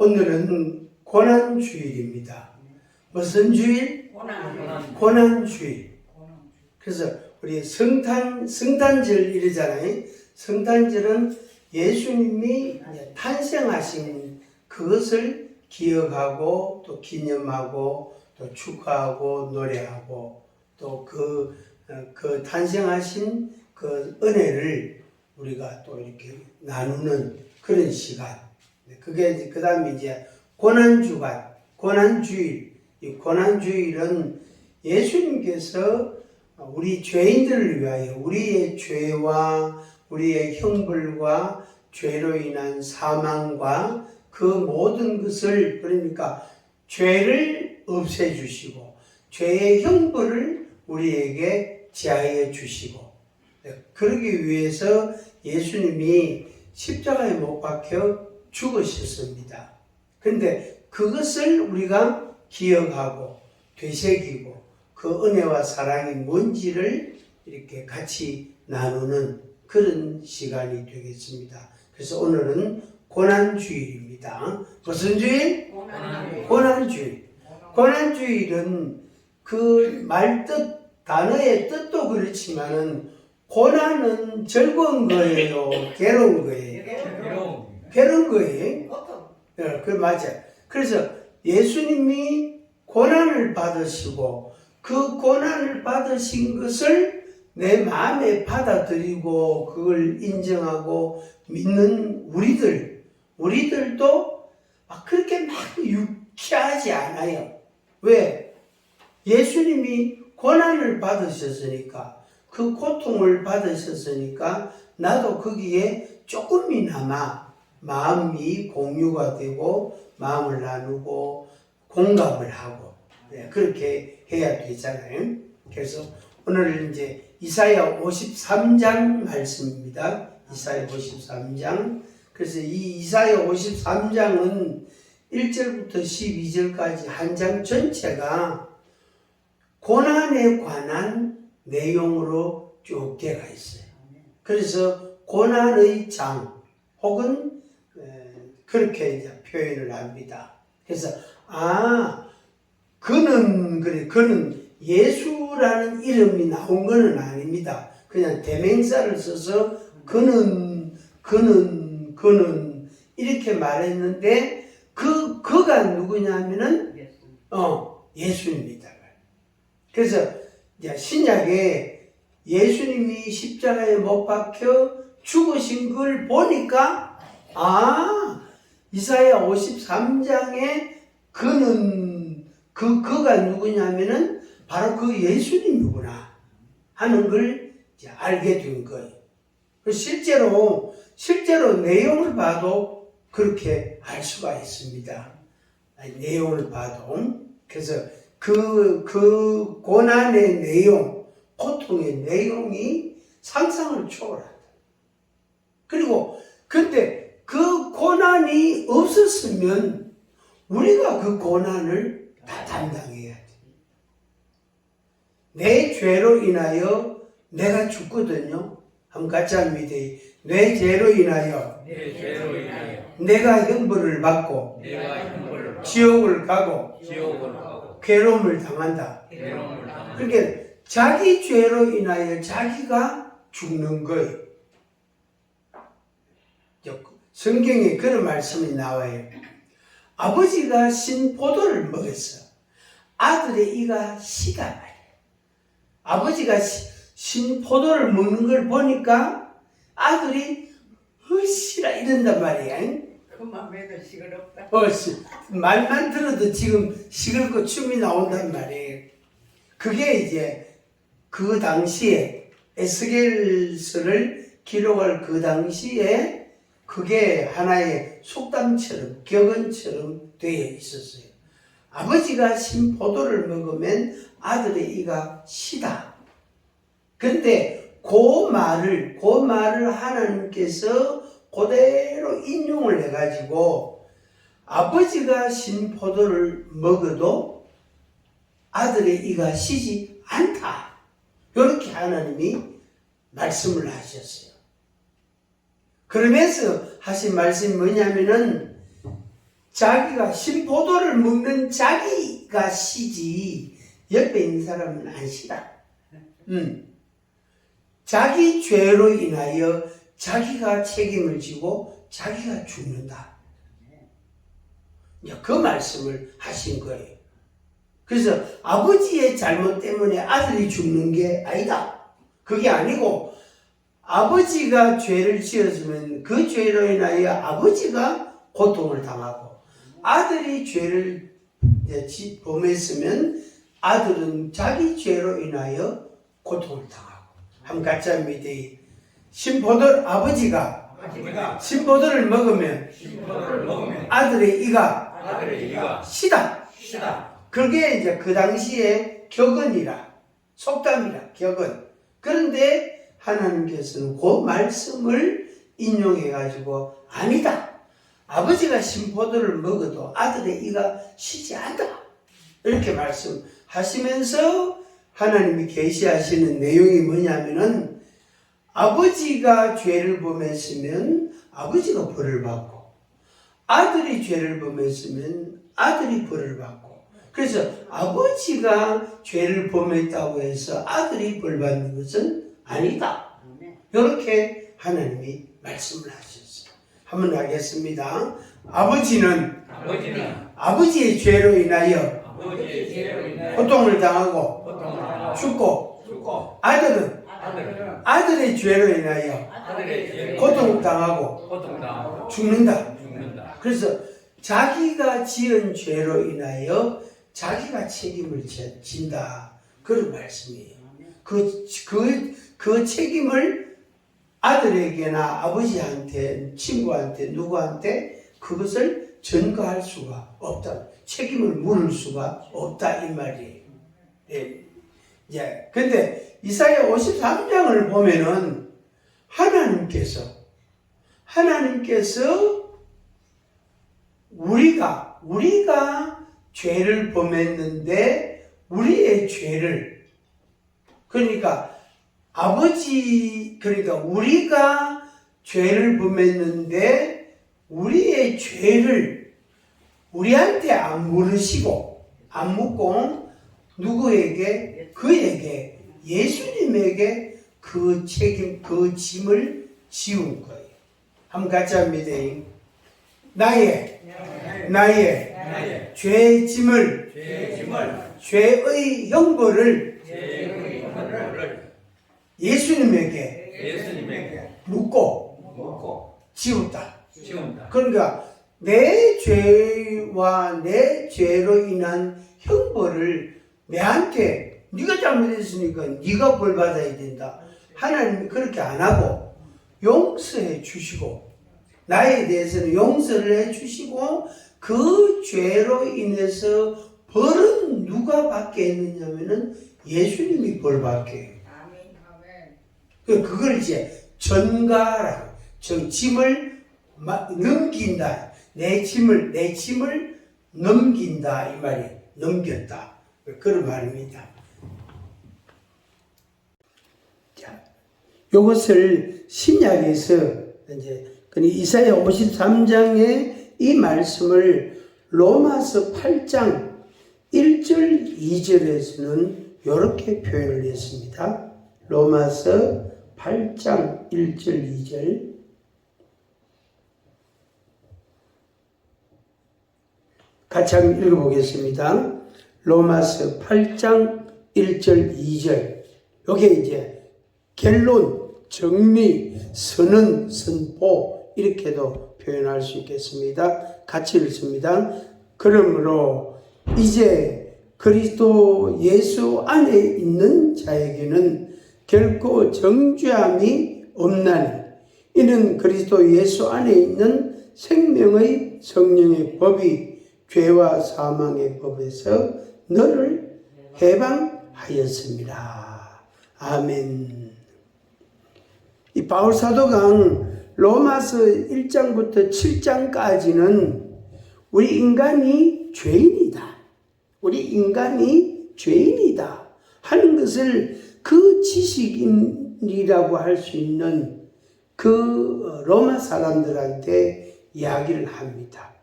오늘은 고난주일입니다. 무슨 주일? 고난주일. 그래서 우리 성탄절 이러잖아요. 성탄절은 예수님이 탄생하신 그것을 기억하고 또 기념하고 또 축하하고 노래하고 또 그 탄생하신 그 은혜를 우리가 또 이렇게 나누는 그런 시간. 그게 그 다음에 이제 고난주간, 고난주일. 이 고난주일은 예수님께서 우리 죄인들을 위하여 우리의 죄와 우리의 형벌과 죄로 인한 사망과 그 모든 것을, 그러니까 죄를 없애주시고 죄의 형벌을 우리에게 제하여 주시고, 그러기 위해서 예수님이 십자가에 못 박혀 죽으셨습니다. 그런데 그것을 우리가 기억하고 되새기고 그 은혜와 사랑이 뭔지를 이렇게 같이 나누는 그런 시간이 되겠습니다. 그래서 오늘은 고난주일입니다. 무슨 주일? 고난주일. 고난주일은 그 말뜻, 단어의 뜻도 그렇지만은 고난은 즐거운 거예요? 괴로운 거예요? 괴로운 거예요? 네, 그 맞아요. 그래서 예수님이 고난을 받으시고 그 고난을 받으신 것을 내 마음에 받아들이고 그걸 인정하고 믿는 우리들도 그렇게 막 유쾌하지 않아요. 왜? 예수님이 고난을 받으셨으니까, 그 고통을 받으셨으니까 나도 거기에 조금이나마 마음이 공유가 되고 마음을 나누고 공감을 하고, 네, 그렇게 해야 되잖아요. 그래서 오늘 이제 이사야 53장 말씀입니다. 이사야 53장. 그래서 이 이사야 53장은 1절부터 12절까지 한 장 전체가 고난에 관한 내용으로 쭉 되어 있어요. 그래서 고난의 장 혹은 그렇게 이제 표현을 합니다. 그래서 그는 예수라는 이름이 나온 것은 아닙니다. 그냥 대명사를 써서 그는 이렇게 말했는데 그가 누구냐면은 예수입니다. 그래서 이제 신약에 예수님이 십자가에 못 박혀 죽으신 걸 보니까 이사야 53장에 그가 누구냐면은 바로 그 예수님이구나 하는 걸 이제 알게 된 거예요. 실제로 내용을 봐도 그렇게 알 수가 있습니다. 내용을 봐도. 그래서 그 고난의 내용, 고통의 내용이 상상을 초월한다. 그리고 근데 그 고난이 없었으면 우리가 그 고난을 다 담당해야 돼. 내 죄로 인하여 내가 죽거든요. 한번 같이 하면 돼. 내 죄로 인하여 내가 형벌을 받고 지옥을 가고 괴로움을 당한다. 그러니까 자기 죄로 인하여 자기가 죽는 거예요. 성경에 그런 말씀이 나와요. 아버지가 신 포도를 먹었어. 아들의 이가 시다 말이에요. 아버지가 신 포도를 먹는 걸 보니까 아들이 싫어 이런단 말이야. 그만 매도 시끄럽다. 말만 들어도 지금 시끄럽고 춤이 나온단 말이에요. 그게 이제 그 당시에 에스겔서를 기록할 그 당시에 그게 하나의 속담처럼 격언처럼 되어 있었어요. 아버지가 신 포도를 먹으면 아들의 이가 시다. 그런데 그 말을 하나님께서 그대로 인용을 해가지고 아버지가 신 포도를 먹어도 아들의 이가 시지 않다. 이렇게 하나님이 말씀을 하셨어요. 그러면서 하신 말씀이 뭐냐면은 자기가 신포도를 먹는 자기가 시지 옆에 있는 사람은 안 시다. 자기 죄로 인하여 자기가 책임을 지고 자기가 죽는다. 그 말씀을 하신 거예요. 그래서 아버지의 잘못 때문에 아들이 죽는 게 아니다. 그게 아니고 아버지가 죄를 지었으면 그 죄로 인하여 아버지가 고통을 당하고 아들이 죄를 범했으면 아들은 자기 죄로 인하여 고통을 당하고. 한번 같이 합니다. 아버지가 신포도를 먹으면 아들의 이가 시다. 그게 이제 그 당시에 격언이라, 속담이라, 격언. 그런데 하나님께서는 그 말씀을 인용해가지고 아니다. 아버지가 신포도를 먹어도 아들의 이가 시지 않다. 이렇게 말씀하시면서 하나님이 계시하시는 내용이 뭐냐면은 아버지가 죄를 범했으면 아버지가 벌을 받고 아들이 죄를 범했으면 아들이 벌을 받고 그래서 아버지가 죄를 범했다고 해서 아들이 벌 받는 것은 아니다. 이렇게 하나님이 말씀을 하셨어요. 한번 하겠습니다. 아버지는 아버지의 죄로 인하여 고통을 당하고 죽고 아들은 아들의 죄로 인하여 고통을 당하고 죽는다. 그래서 자기가 지은 죄로 인하여 자기가 책임을 진다. 그런 말씀이에요. 그 책임을 아들에게나 아버지한테, 친구한테, 누구한테 그것을 전가할 수가 없다. 책임을 물을 수가 없다. 이 말이에요. 예. 예. 근데 이사야 53장을 보면은 하나님께서 우리가 죄를 범했는데 우리의 죄를 그러니까 우리가 죄를 범했는데 우리의 죄를 우리한테 안 물으시고 안 묻고 누구에게 그에게 예수님에게 그 책임 그 짐을 지운 거예요. 한번 같이 합니다. 나의 죄의 짐을 죄의 형벌을 예수님에게 묻고 지웠다. 그러니까 내 죄와 내 죄로 인한 형벌을 내한테 네가 잘못했으니까 네가 벌 받아야 된다. 하나님이 그렇게 안 하고 용서해 주시고 나에 대해서는 용서를 해 주시고 그 죄로 인해서 벌은 누가 받게 했느냐면은 예수님이 벌 받게 해요. 그걸 이제 전가라고 짐을 넘긴다. 내 짐을 넘긴다 이 말이 넘겼다 그런 말입니다. 자, 이것을 신약에서 이제 이사야 53장의 이 말씀을 로마서 8장 1절 2절에서는 이렇게 표현을 했습니다. 로마서 8장 1절 2절 같이 한번 읽어보겠습니다. 로마서 8장 1절 2절 여기에 이제 결론, 정리, 선언, 선포 이렇게도 표현할 수 있겠습니다. 같이 읽습니다. 그러므로 이제 그리스도 예수 안에 있는 자에게는 결코 정죄함이 없나니 이는 그리스도 예수 안에 있는 생명의 성령의 법이 죄와 사망의 법에서 너를 해방하였습니다. 아멘. 이 바울 사도가 로마서 1장부터 7장까지는 우리 인간이 죄인이다. 하는 것을 그 지식인이라고 할 수 있는 그 로마 사람들한테 이야기를 합니다.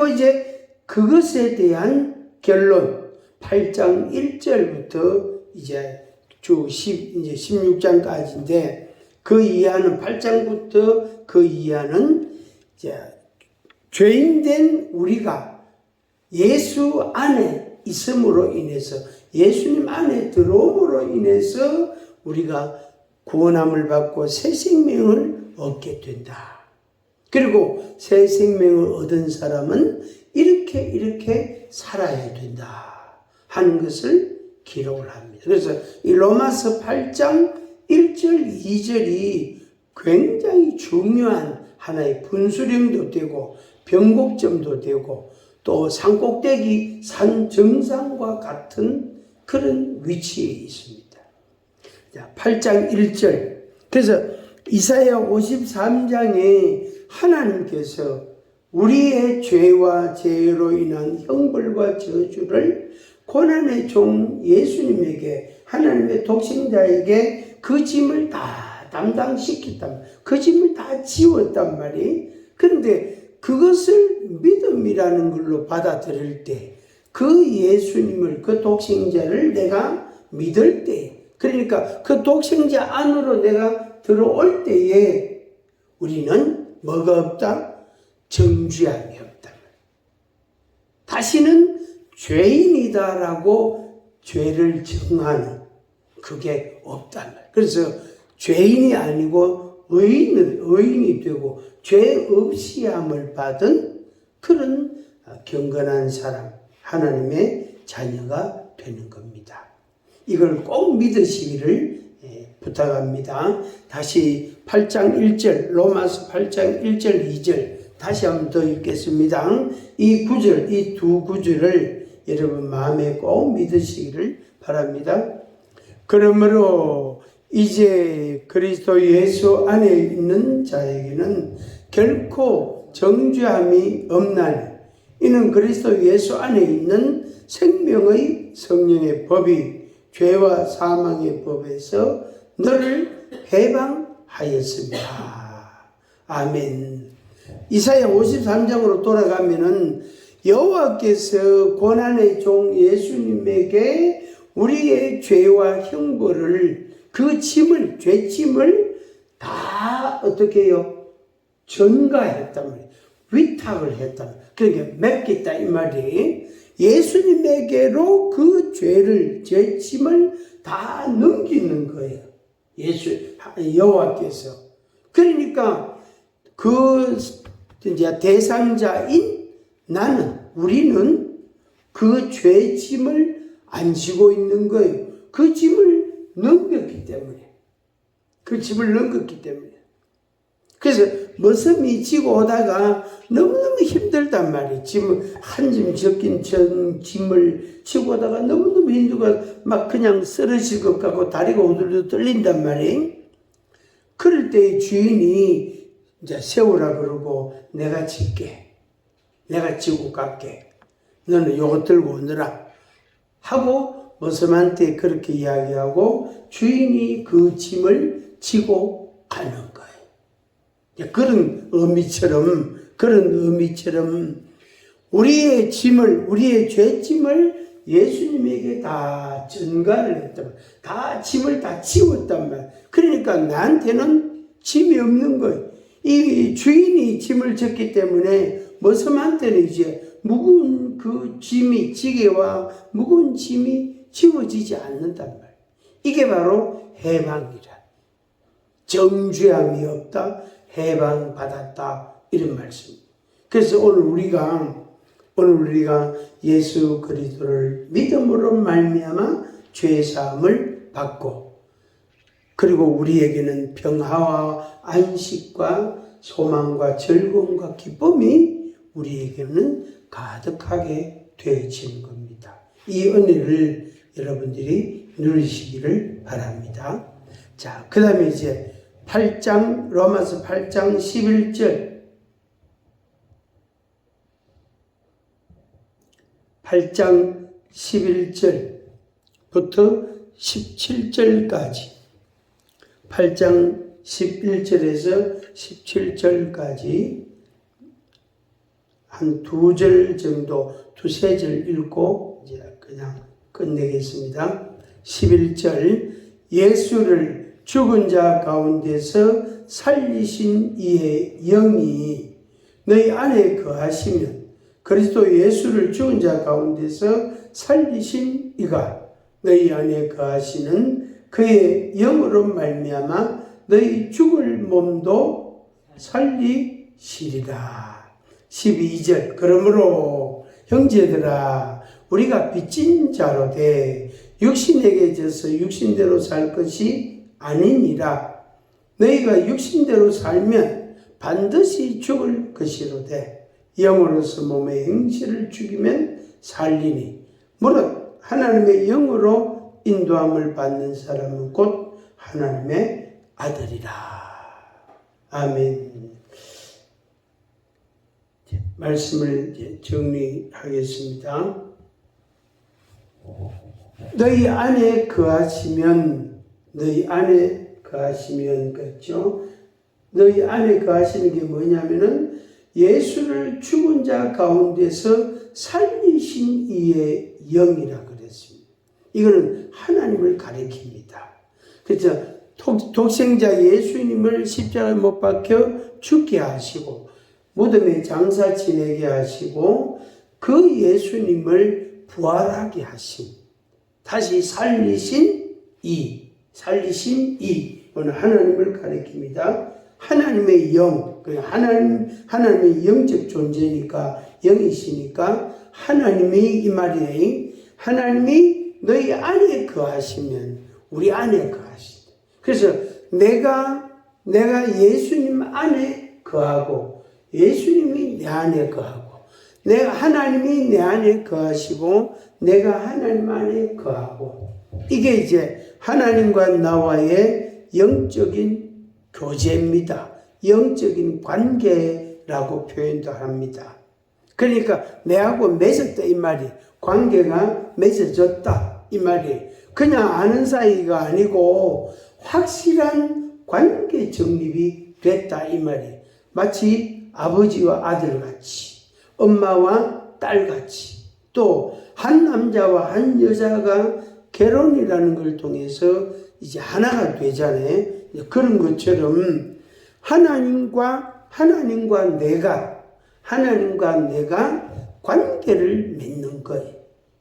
그리고 이제 그것에 대한 결론 8장 1절부터 이제 이제 16장까지인데 그 이하는 8장부터 그 이하는 이제 죄인된 우리가 예수 안에 있음으로 인해서 예수님 안에 들어옴으로 인해서 우리가 구원함을 받고 새 생명을 얻게 된다. 그리고 새 생명을 얻은 사람은 이렇게 살아야 된다 하는 것을 기록을 합니다. 그래서 이 로마서 8장 1절 2절이 굉장히 중요한 하나의 분수령도 되고 변곡점도 되고 또 산꼭대기 산 정상과 같은 그런 위치에 있습니다. 자, 8장 1절. 그래서 이사야 53장에 하나님께서 우리의 죄와 죄로 인한 형벌과 저주를 고난의 종 예수님에게 하나님의 독생자에게 그 짐을 다 담당시켰단 그 짐을 다 지웠단 말이. 그런데 그것을 믿음이라는 걸로 받아들일 때 그 예수님을 그 독생자를 내가 믿을 때 그러니까 그 독생자 안으로 내가 들어올 때에 우리는 뭐가 없다? 정죄함이 없다. 다시는 죄인이다라고 죄를 정하는 그게 없단 말이에요. 그래서 죄인이 아니고 의인이 되고 죄 없이 함을 받은 그런 경건한 사람, 하나님의 자녀가 되는 겁니다. 이걸 꼭 믿으시기를 부탁합니다. 다시 8장 1절, 로마서 8장 1절, 2절 다시 한번 더 읽겠습니다. 이 구절, 이 두 구절을 여러분 마음에 꼭 믿으시기를 바랍니다. 그러므로 이제 그리스도 예수 안에 있는 자에게는 결코 정죄함이 없나니 이는 그리스도 예수 안에 있는 생명의 성령의 법이 죄와 사망의 법에서 너를 해방하였습니다. 아멘. 이사야 53장으로 돌아가면은 여호와께서 고난의 종 예수님에게 우리의 죄와 형벌을 그 짐을 죄짐을 다 어떻게 해요? 전가했단 말이에요. 위탁을 했단 말이에요. 그러니까 맡겼다 이 말이. 예수님에게로 그 죄를 죄짐을 다 넘기는 거예요. 여호와께서. 그러니까 그 이제 대상자인 우리는 그 죄짐을 안 지고 있는 거예요. 그 짐을 넘겼기 때문에. 그래서 머슴이 지고 오다가 너무너무 힘들단 말이에요. 한 짐 적긴 짐을 지고 오다가 너무너무 힘들고 막 그냥 쓰러질 것 같고 다리가 오들도 떨린단 말이에요. 그럴 때 주인이 이제 세우라 그러고 내가 질게. 내가 지고 갈게. 너는 요거 들고 오느라 하고 머슴한테 그렇게 이야기하고 주인이 그 짐을 지고 가는 거예요. 그런 의미처럼 우리의 짐을, 우리의 죄짐을 예수님에게 다 전가를 했단 말이에요. 다 짐을 다 지웠단 말이에요. 그러니까 나한테는 짐이 없는 거예요. 이 주인이 짐을 졌기 때문에 머슴한테는 이제 무거운 그 짐이, 지게와 무거운 짐이 지워지지 않는단 말이에요. 이게 바로 해방이라. 정죄함이 없다, 해방받았다, 이런 말씀입니다. 그래서 오늘 우리가 예수 그리스도를 믿음으로 말미암아 죄 사함을 받고 그리고 우리에게는 평화와 안식과 소망과 즐거움과 기쁨이 우리에게는 가득하게 되어지는 겁니다. 이 은혜를 여러분들이 누리시기를 바랍니다. 자, 그 다음에 이제 로마서 8장 11절 8장 11절부터 17절까지 8장 11절에서 17절까지 한 2절 정도, 2-3절 읽고 이제 그냥 끝내겠습니다. 11절, 예수를 죽은 자 가운데서 살리신 이의 영이 너희 안에 거하시면 그리스도 예수를 죽은 자 가운데서 살리신 이가 너희 안에 거하시는 그의 영으로 말미암아 너희 죽을 몸도 살리시리라. 12절, 그러므로 형제들아 우리가 빚진 자로 돼 육신에게 져서 육신대로 살 것이 아니니라. 너희가 육신대로 살면 반드시 죽을 것이로되 영으로서 몸의 행실을 죽이면 살리니 무릇 하나님의 영으로 인도함을 받는 사람은 곧 하나님의 아들이라. 아멘. 말씀을 정리하겠습니다. 너희 안에 거하시면 그렇죠. 너희 안에 거하시는 게 뭐냐면은 예수를 죽은 자 가운데서 살리신 이의 영이라 그랬습니다. 이거는 하나님을 가리킵니다. 그렇죠. 독생자 예수님을 십자가에 못 박혀 죽게 하시고 무덤에 장사 지내게 하시고 그 예수님을 부활하게 하신, 다시 살리신 이, 오늘 하나님을 가리킵니다. 하나님의 영, 하나님의 영적 존재니까, 영이시니까 하나님이 이 말이에요. 하나님이 너희 안에 거하시면 우리 안에 거하시다. 그래서 내가 예수님 안에 거하고 예수님이 내 안에 거하고 하나님이 내 안에 거하시고 내가 하나님 안에 거하고, 이게 이제 하나님과 나와의 영적인 교제입니다. 영적인 관계라고 표현도 합니다. 그러니까 내하고 맺었다 이 말이, 관계가 맺어졌다 이 말이, 그냥 아는 사이가 아니고 확실한 관계 정립이 됐다 이 말이. 마치 아버지와 아들같이, 엄마와 딸같이, 또 한 남자와 한 여자가 결혼이라는 걸 통해서 이제 하나가 되잖아요. 그런 것처럼 하나님과 내가 관계를 맺는 거예요.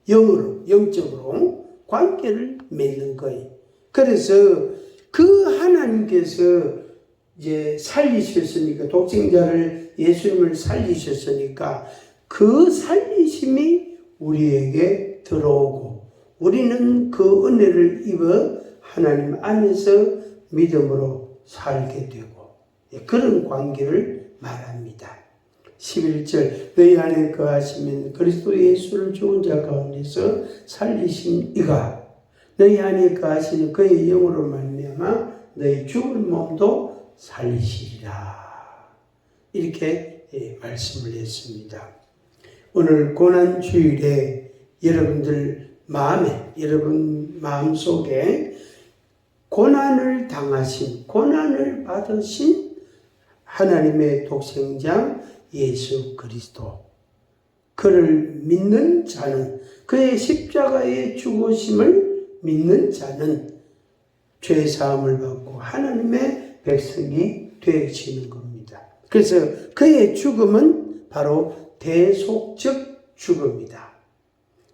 영적으로 관계를 맺는 거예요. 그래서 그 하나님께서 이제 살리셨으니까, 독생자를 예수님을 살리셨으니까 그 살리심이 우리에게 들어오고 우리는 그 은혜를 입어 하나님 안에서 믿음으로 살게 되고, 그런 관계를 말합니다. 11절, 너희 안에 거하시면 그리스도 예수를 죽은 자 가운데서 살리신 이가 너희 안에 거하시는 그의 영으로 말미암아 너희 죽은 몸도 살리시리라. 이렇게 말씀을 했습니다. 오늘 고난주일에 여러분 마음속에 고난을 받으신 하나님의 독생자 예수 그리스도, 그를 믿는 자는, 그의 십자가의 죽으심을 믿는 자는 죄 사함을 받고 하나님의 백성이 되어지는 겁니다. 그래서 그의 죽음은 바로 대속적 죽음이다.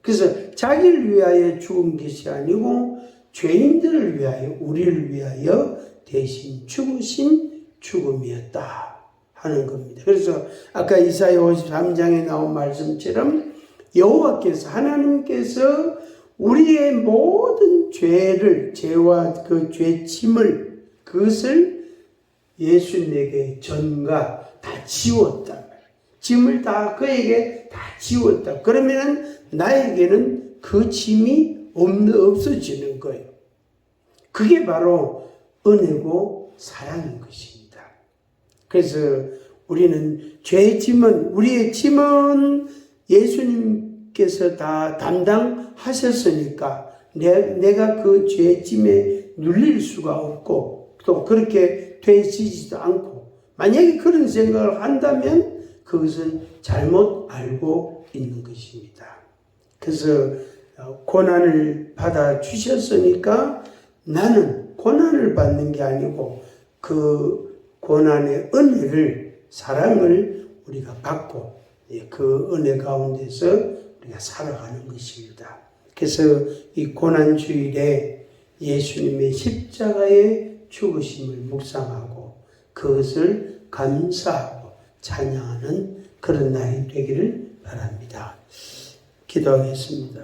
그래서 자기를 위하여 죽은 것이 아니고 죄인들을 위하여, 우리를 위하여 대신 죽으신 죽음이었다 하는 겁니다. 그래서 아까 이사야 53장에 나온 말씀처럼 여호와께서, 하나님께서 우리의 모든 죄와 그 죄짐을, 그것을 예수님에게 전가 다 지웠다. 짐을 다 그에게 다 지웠다. 그러면 나에게는 그 짐이 없어지는 거예요. 그게 바로 은혜고 사랑인 것입니다. 그래서 우리는 우리의 짐은 예수님께서 다 담당하셨으니까 내가 그 죄짐에 눌릴 수가 없고 또 그렇게 되지도 않고, 만약에 그런 생각을 한다면 그것은 잘못 알고 있는 것입니다. 그래서 고난을 받아 주셨으니까 나는 고난을 받는 게 아니고 그 고난의 은혜를, 사랑을 우리가 받고 그 은혜 가운데서 우리가 살아가는 것입니다. 그래서 이 고난주일에 예수님의 십자가의 죽으심을 묵상하고 그것을 감사하고 찬양하는 그런 날이 되기를 바랍니다. 기도하겠습니다.